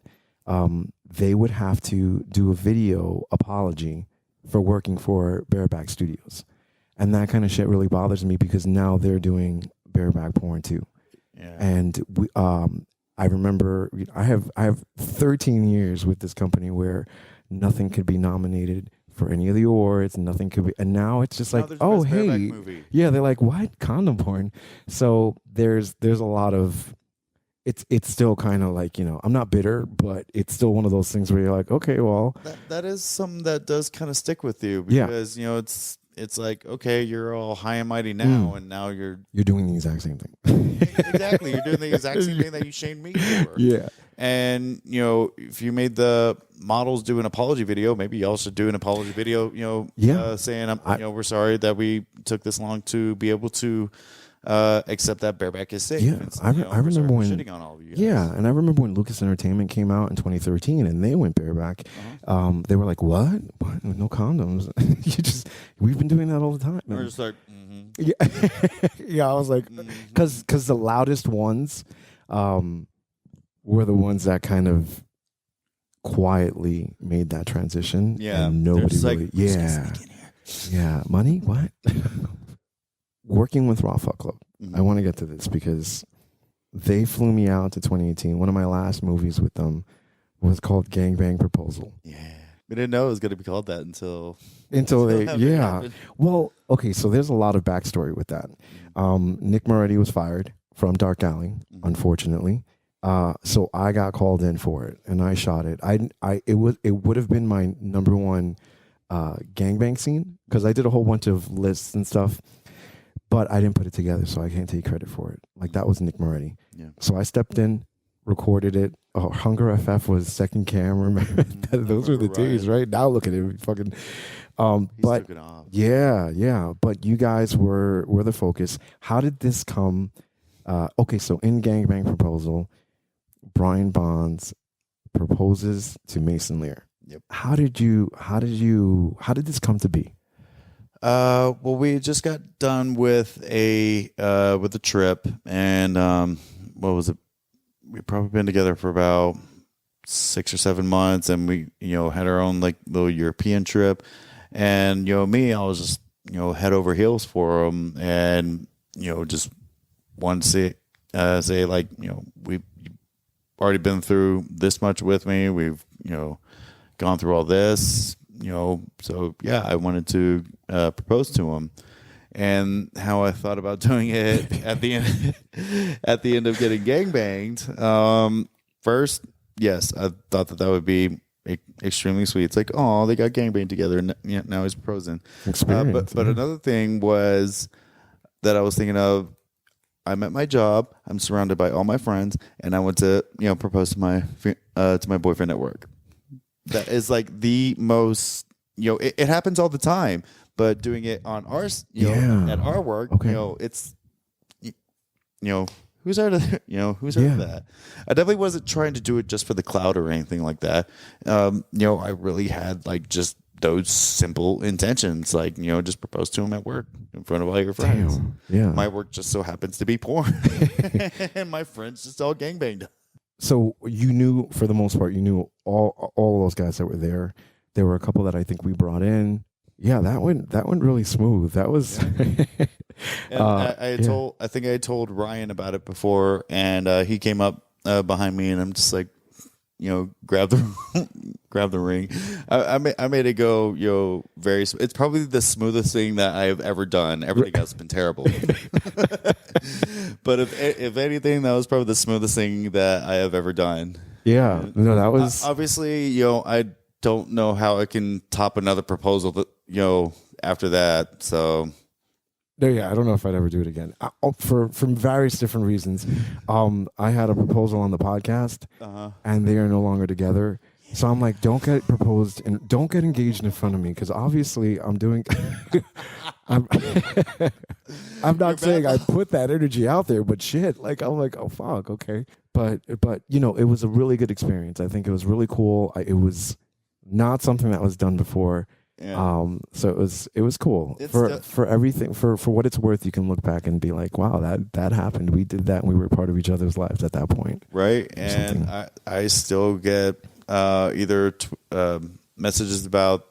they would have to do a video apology for working for Bareback Studios. And that kind of shit really bothers me because now they're doing bareback porn too. Yeah. And we, I remember I have 13 years with this company where nothing could be nominated for any of the awards, nothing could be, and now it's just like, oh hey, yeah, they're like, what, condom porn? So there's a lot of, it's still kind of like, you know, I'm not bitter, but it's still one of those things where you're like, okay, well, that is something that does kind of stick with you because you know it's like, okay, you're all high and mighty now, and now you're doing the exact same thing. Exactly, you're doing the exact same thing that you shamed me for. Yeah. And, you know, if you made the models do an apology video, maybe y'all should do an apology video, you know, saying, you know, we're sorry that we took this long to be able to accept that bareback is safe. Yeah, I remember when shitting on all of you guys. Yeah, and I remember when Lucas Entertainment came out in 2013 and they went bareback. They were like, "What? No condoms? We've been doing that all the time." And we're just like, yeah, yeah. I was like, because the loudest ones were the ones that kind of quietly made that transition. Yeah, and nobody really. Like, Yeah, money. What? Working with Raw Fuck Club, I want to get to this because they flew me out to 2018. One of my last movies with them was called Gangbang Proposal. Yeah. We didn't know it was going to be called that until they, yeah. Well, okay, so there's a lot of backstory with that. Nick Moretti was fired from Dark Alley, unfortunately. So I got called in for it, and I shot it. It would have been my number one gangbang scene because I did a whole bunch of lists and stuff. But I didn't put it together, so I can't take credit for it. Like, that was Nick Moretti. Yeah. So I stepped in, recorded it. Oh, Hunger FF was second camera. Those were the days, right? Now look at it, fucking. But took it off. Yeah. But you guys were the focus. How did this come? Okay, so in Gangbang Proposal, Brian Bonds proposes to Mason Lear. Yep. How did this come to be? Well, we just got done with a trip, and what was it? We've probably been together for about 6 or 7 months, and we, you know, had our own like little European trip, and you know, I was just, you know, head over heels for him, and you know, just wanted to say like, you know, we've already been through this much with me. We've, you know, gone through all this. You know, so yeah, I wanted to propose to him, and how I thought about doing it at the end of getting gangbanged. First, yes, I thought that would be extremely sweet. It's like, oh, they got gangbanged together, and now he's proposing. But another thing was that I was thinking of. I'm at my job. I'm surrounded by all my friends, and I want to, you know, propose to my boyfriend at work. That is like the most, you know, it happens all the time, but doing it on our, you know, at our work, you know, it's, you know, who's out of, you know, who's out of that? I definitely wasn't trying to do it just for the clout or anything like that. You know, I really had like just those simple intentions, like, you know, just propose to him at work in front of all your friends. Damn. Yeah. My work just so happens to be porn, and my friends just all gangbanged. So you knew, for the most part, you knew all those guys that were there. There were a couple that I think we brought in. Yeah, that went really smooth. That was. And I think I told Ryan about it before, and he came up behind me, and I'm just like, you know, grab the ring. I made it go, you know, it's probably the smoothest thing that I've ever done. Everything else has been terrible. But if anything, that was probably the smoothest thing that I have ever done. Yeah. No, that was obviously, I don't know how I can top another proposal that, after that. So no, yeah, I don't know if I'd ever do it again. For various different reasons. I had a proposal on the podcast, and they are no longer together. So I'm like, don't get proposed and don't get engaged in front of me, because obviously I'm doing. I'm, I'm not saying I put that energy out there, but shit, like I'm like, oh fuck, okay. But it was a really good experience. I think it was really cool. It was not something that was done before. yeah. So it was cool for everything, for what it's worth. You can look back and be like, wow, that happened. We did that and we were part of each other's lives at that point. Right. And I still get either messages about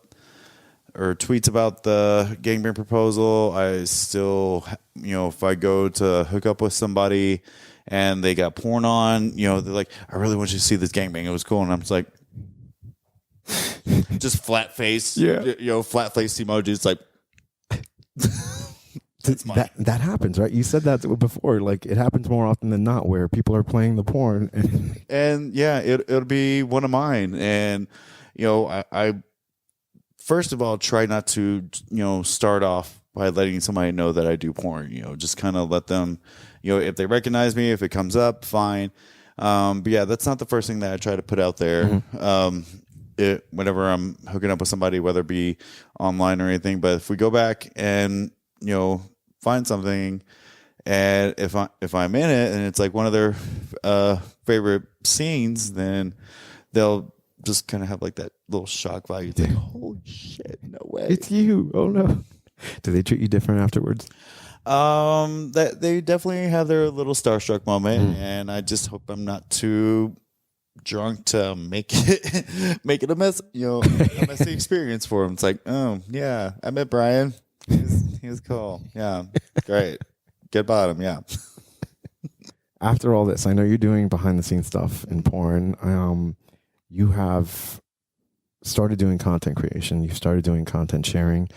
or tweets about the gangbang proposal. I still, if I go to hook up with somebody and they got porn on, they're like, I really want you to see this gangbang. It was cool. And I'm just like, just flat face, flat face emojis. Like, that happens, right? You said that before. Like, it happens more often than not, where people are playing the porn, and yeah, it'll be one of mine. And I first of all try not to start off by letting somebody know that I do porn. Just kind of let them, if they recognize me, if it comes up, fine. But yeah, that's not the first thing that I try to put out there. Mm-hmm. Whenever I'm hooking up with somebody, whether it be online or anything. But if we go back and find something, and if I'm in it and it's like one of their favorite scenes, then they'll just kind of have like that little shock value. It's like, holy shit, no way, it's you. Oh no. Do they treat you different afterwards? That they definitely have their little starstruck moment, and I just hope I'm not too drunk to make it a mess, a messy experience for him. It's like, oh yeah, I met Brian. He was cool. Yeah, great. Get bottom. Yeah. After all this, I know you're doing behind the scenes stuff in porn. You have started doing content creation. You started doing content sharing.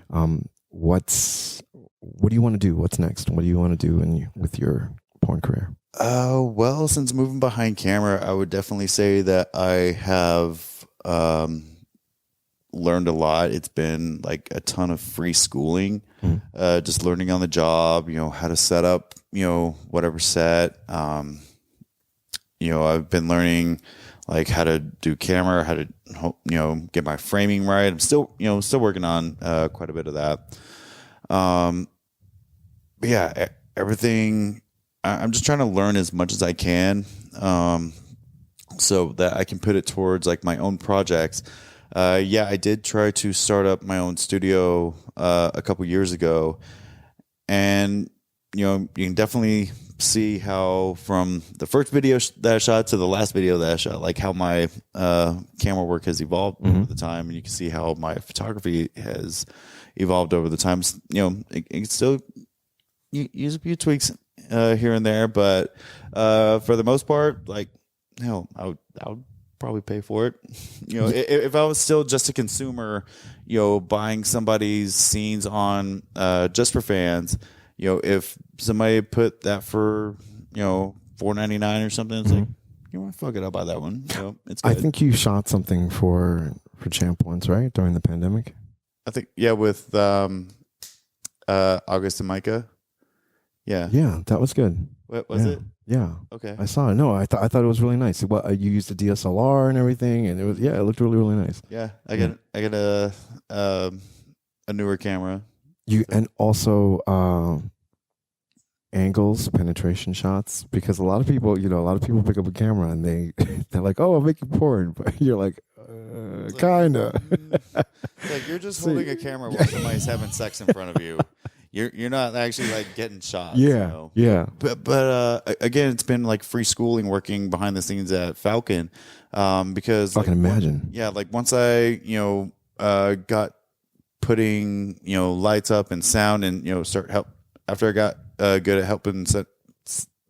What do you want to do? What's next? What do you want to do with your porn career? Well, since moving behind camera, I would definitely say that I have learned a lot. It's been like a ton of free schooling, just learning on the job, how to set up, whatever set. I've been learning like how to do camera, how to, get my framing right. I'm still working on quite a bit of that. But yeah, everything. I'm just trying to learn as much as I can, so that I can put it towards like my own projects. Yeah, I did try to start up my own studio a couple years ago, and you can definitely see how from the first video that I shot to the last video that I shot, like how my camera work has evolved over the time, and you can see how my photography has evolved over the time. It can still use a few tweaks here and there, but for the most part, like, I would probably pay for it. If I was still just a consumer, buying somebody's scenes on just for fans, if somebody put that for $4.99 or something, it's like, fuck it, I'll buy that one. It's good. I think you shot something for Champ once, right, during the pandemic. I think with August and Micah. Yeah, that was good. What was it? Yeah. Okay. I saw it. No, I thought it was really nice. You used the DSLR and everything, and it looked really, really nice. Yeah, I got a newer camera. And also angles, penetration shots, because a lot of people pick up a camera and they're like, oh, I'm making porn, but you're like, kinda. Like you're just holding a camera while somebody's having sex in front of you. You're not actually like getting shots. Yeah, yeah. But again, it's been like free schooling working behind the scenes at Falcon, because I can imagine. Like once I got putting lights up and sound and after I got good at helping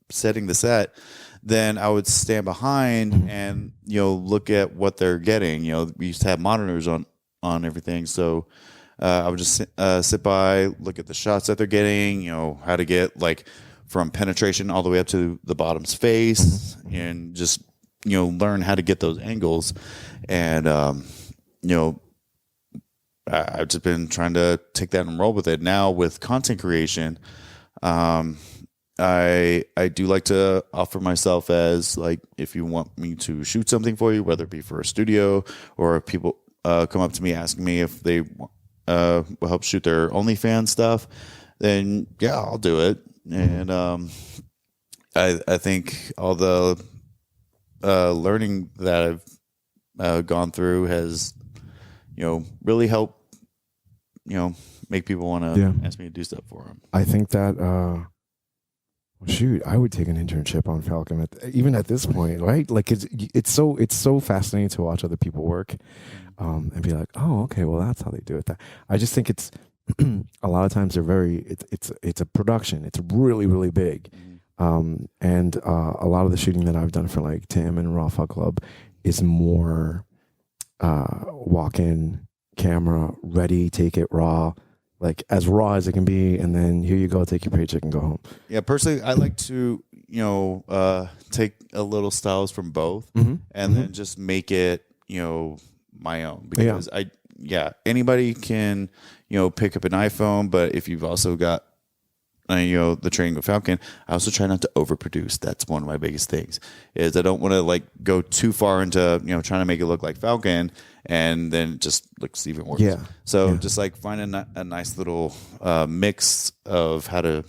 setting the set, then I would stand behind and look at what they're getting. We used to have monitors on everything, so I would just sit by, look at the shots that they're getting, how to get like from penetration all the way up to the bottom's face, and just learn how to get those angles. And, I've just been trying to take that and roll with it. Now with content creation, I do like to offer myself as like, if you want me to shoot something for you, whether it be for a studio or if people come up to me asking me if they will help shoot their OnlyFans stuff, then yeah, I'll do it. And I think all the learning that I've gone through has really helped make people want to ask me to do stuff for them. I think that shoot, I would take an internship on Falcon even at this point, right? Like it's so fascinating to watch other people work, and be like, oh, okay, well that's how they do it. I just think it's a lot of times it's a production. It's really, really big, and a lot of the shooting that I've done for like Tim and Raw Fuck Club is more walk in, camera ready, take it raw. Like as raw as it can be, and then here you go, take your paycheck and go home. Yeah, personally, I like to, take a little styles from both, and then just make it, my own. Because anybody can, pick up an iPhone, but if you've also got, the training with Falcon, I also try not to overproduce. That's one of my biggest things. Is I don't want to like go too far into trying to make it look like Falcon, and then it just looks even worse. Yeah. So just like find a nice little mix of how to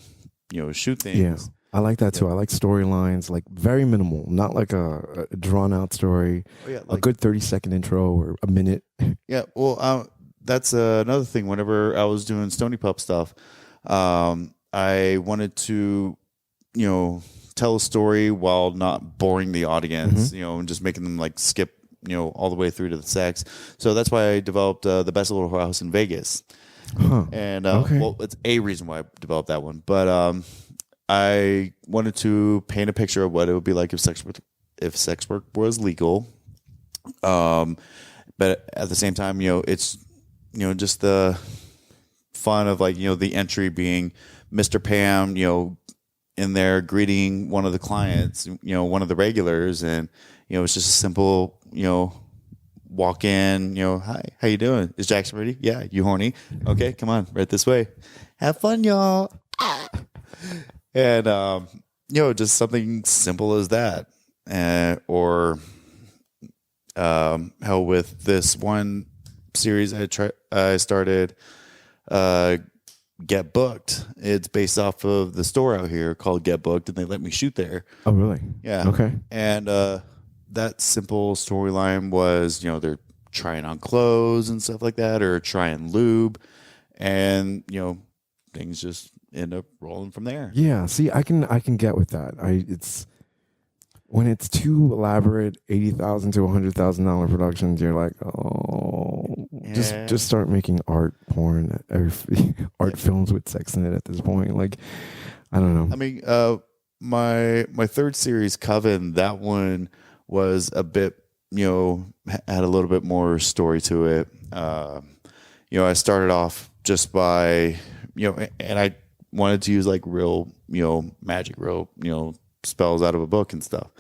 shoot things. Yeah, I like that too. I like storylines, like very minimal, not like a drawn out story. Oh, yeah, like, a good 30-second intro or a minute. Yeah. Well, that's another thing. Whenever I was doing Stony Pup stuff, I wanted to, tell a story while not boring the audience, and just making them like skip, all the way through to the sex. So that's why I developed the Best Little Whorehouse in Vegas. Huh. And well, it's a reason why I developed that one. But I wanted to paint a picture of what it would be like if sex work was legal. But at the same time, it's just the fun of like the entry being Mr. Pam, in there greeting one of the clients, one of the regulars, and it's just a simple, walk in, hi, how you doing? Is Jackson ready? Yeah, you horny? Okay, come on, right this way. Have fun, y'all. And just something simple as that, or hell, with this one series I started. Get Booked. It's based off of the store out here called Get Booked, and they let me shoot there. Oh, really? Yeah. Okay. And that simple storyline was, they're trying on clothes and stuff like that, or trying lube, and things just end up rolling from there. Yeah. See, I can get with that. It's when it's too elaborate, $80,000 to $100,000 productions. You're like, oh, just start making art porn, art films with sex in it at this point. Like, I don't know. I mean, my third series, Coven, that one was a bit, had a little bit more story to it. I started off just by, and I wanted to use like real, magic, real, spells out of a book and stuff,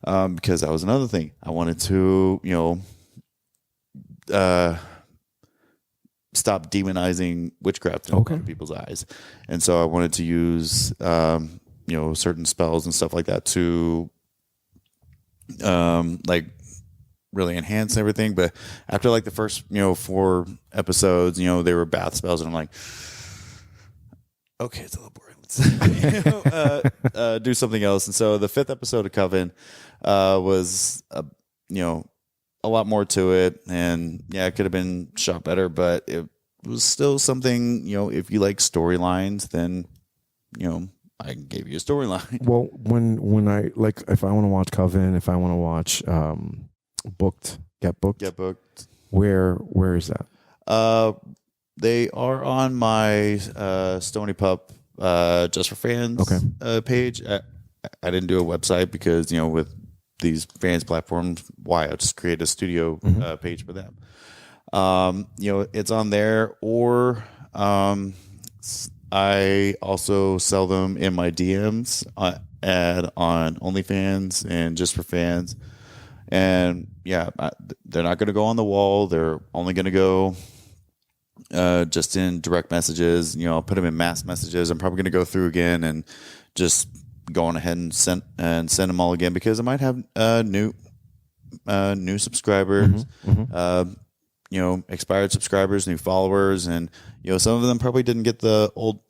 because that was another thing I wanted to stop demonizing witchcraft in a lot of people's eyes, and so I wanted to use certain spells and stuff like that to like really enhance everything. But after like the first 4 episodes, they were bath spells, and I'm like, okay, it's a little boring. Do something else. And so the 5th episode of Coven was a lot more to it, and it could have been shot better, but it was still something. If you like storylines, then I gave you a storyline. Well, when I like, if I want to watch Coven, if I want to watch Get Booked, where is that? They are on my Stony Pup Just for Fans page. I didn't do a website because with these fans platforms, why I just create a studio page for them. It's on there, or I also sell them in my DMs on OnlyFans and Just for Fans. And yeah, they're not going to go on the wall. They're only going to go just in direct messages. You know, I'll put them in mass messages. I'm probably going to go through again and just go on ahead and send them all again, because I might have new subscribers, you know, expired subscribers, new followers, and you know, some of them probably didn't get the old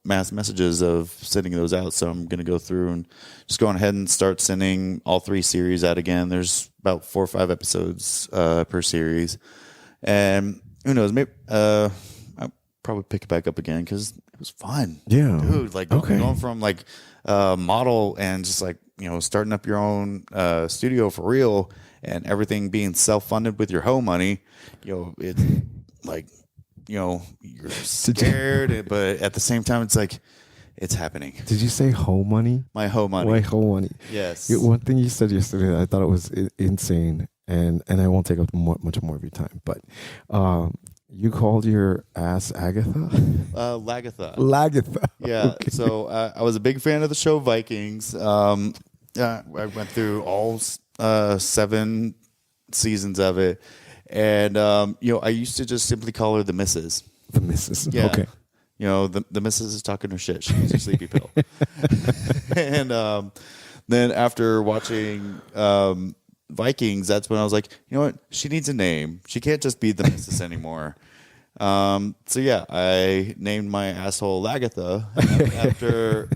mass messages of sending those out. So I'm going to go through and just go on ahead and start sending all 3 series out again. There's about 4 or 5 episodes per series, and who knows, maybe I'll probably pick it back up again because it was fun. Yeah, dude, like going from like model and just like, you know, starting up your own studio for real, and everything being self-funded with your home money. You know, it's like, you know, you're scared, but at the same time, it's like, it's happening. Did you say home money? My home money. My home money. Yes. One thing you said yesterday that I thought it was insane, and I won't take up much more of your time, but you called your ass Agatha? Lagatha. Lagatha. Yeah. Okay. So I was a big fan of the show Vikings. I went through all 7 seasons of it. And, you know, I used to just simply call her the Missus. The Missus. Yeah. Okay. You know, the Missus is talking her shit. She needs a sleepy pill. And then after watching Vikings, that's when I was like, you know what? She needs a name. She can't just be the Missus anymore. So yeah, I named my asshole Lagatha after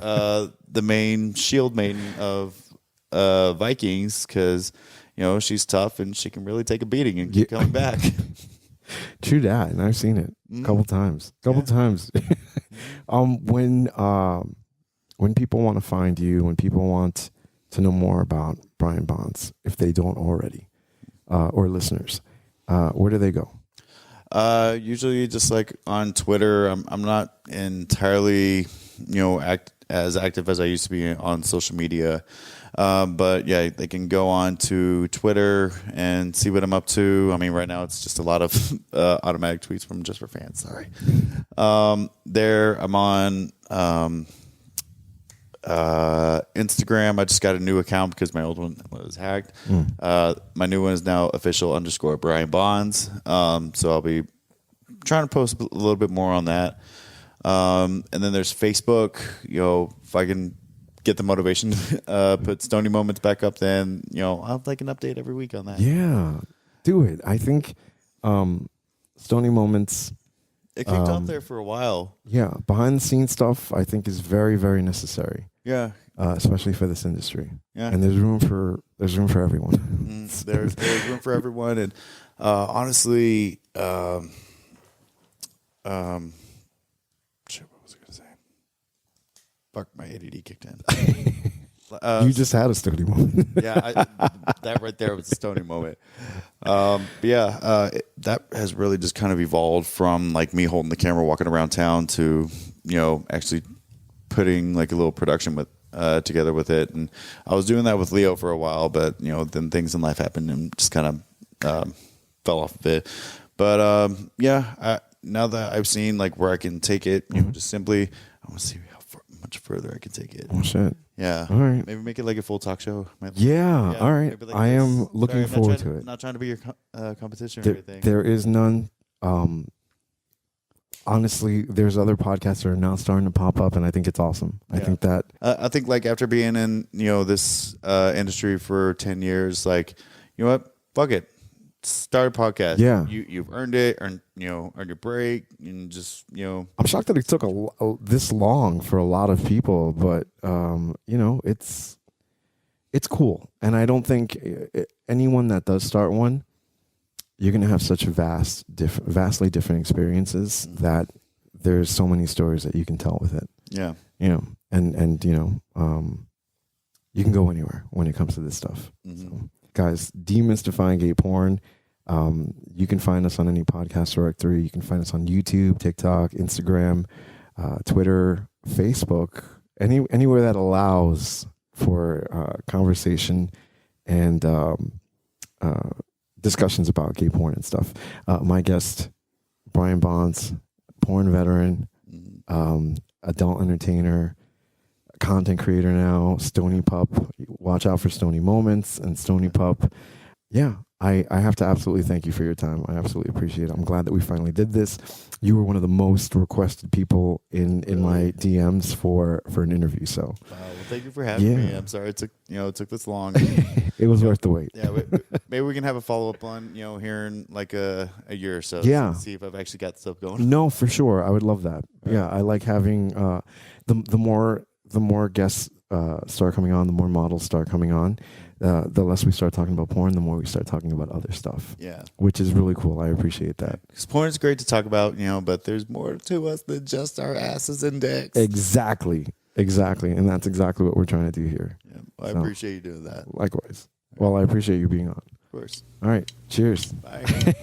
the main shield maiden of Vikings, because, you know, she's tough and she can really take a beating and keep coming back. True that, and I've seen it a couple times. Times. When people want to find you, when people want to know more about Brian Bonds, if they don't already, or listeners, where do they go? Usually just like on Twitter. I'm not entirely, you know, as active as I used to be on social media. But yeah, they can go on to Twitter and see what I'm up to. I mean, right now it's just a lot of automatic tweets from Just for Fans. Sorry. There, I'm on Instagram. I just got a new account because my old one was hacked. My new one is now official_Brian Bonds. So I'll be trying to post a little bit more on that. And then there's Facebook. You know, if I can get the motivation to put Stony Moments back up, then, you know, I'll have like an update every week on that. Yeah, do it. I think Stony Moments, it kicked off there for a while. Yeah, behind the scenes stuff I think is very, very necessary. Yeah. Especially for this industry. Yeah. And there's room for everyone. There's room for everyone. And honestly, shit, what was I going to say? Fuck, my ADD kicked in. You just had a Stony moment. Yeah, that right there was a Stony moment. But yeah, that has really just kind of evolved from like me holding the camera, walking around town, to, you know, actually putting like a little production with together with it. And I was doing that with Leo for a while, but, you know, then things in life happened and just kind of fell off of it. But yeah, now that I've seen like where I can take it, you know, just simply, I want to see how much further I can take it. Oh shit. Yeah. All right. Maybe make it like a full talk show. Yeah. All right. Like I am looking forward to it. it. Not trying to be your competition or anything. There is none. Honestly, there's other podcasts that are now starting to pop up, and I think it's awesome. I think that I think like after being in, you know, this industry for 10 years, like, you know what? Fuck it. Start a podcast. Yeah. You've earned it, earned your break, and just, you know. I'm shocked that it took this long for a lot of people, but you know, it's cool, and I don't think anyone that does start one, you're gonna have such vastly different experiences that there's so many stories that you can tell with it. Yeah. You know, and you know, you can go anywhere when it comes to this stuff. So, guys, Demystifying Gay Porn. You can find us on any podcast directory. You can find us on YouTube, TikTok, Instagram, Twitter, Facebook, anywhere that allows for conversation and discussions about gay porn and stuff. My guest, Brian Bonds, porn veteran, adult entertainer, content creator now, Stony Pup. Watch out for Stony Moments and Stony Pup. Yeah, I have to absolutely thank you for your time. I absolutely appreciate it. I'm glad that we finally did this. You were one of the most requested people in my DMs for an interview. So, well, thank you for having me. I'm sorry it took this long. It was worth the wait. Yeah, maybe we can have a follow up on here in like a year or so. Yeah, see if I've actually got stuff going. No, for sure. I would love that. Yeah, I like having the more guests start coming on, the more models start coming on. The less we start talking about porn, the more we start talking about other stuff. Yeah. Which is really cool. I appreciate that. Because porn is great to talk about, but there's more to us than just our asses and dicks. Exactly. And that's exactly what we're trying to do here. Yeah. Well, I appreciate you doing that. Likewise. Well, I appreciate you being on. Of course. All right. Cheers. Bye.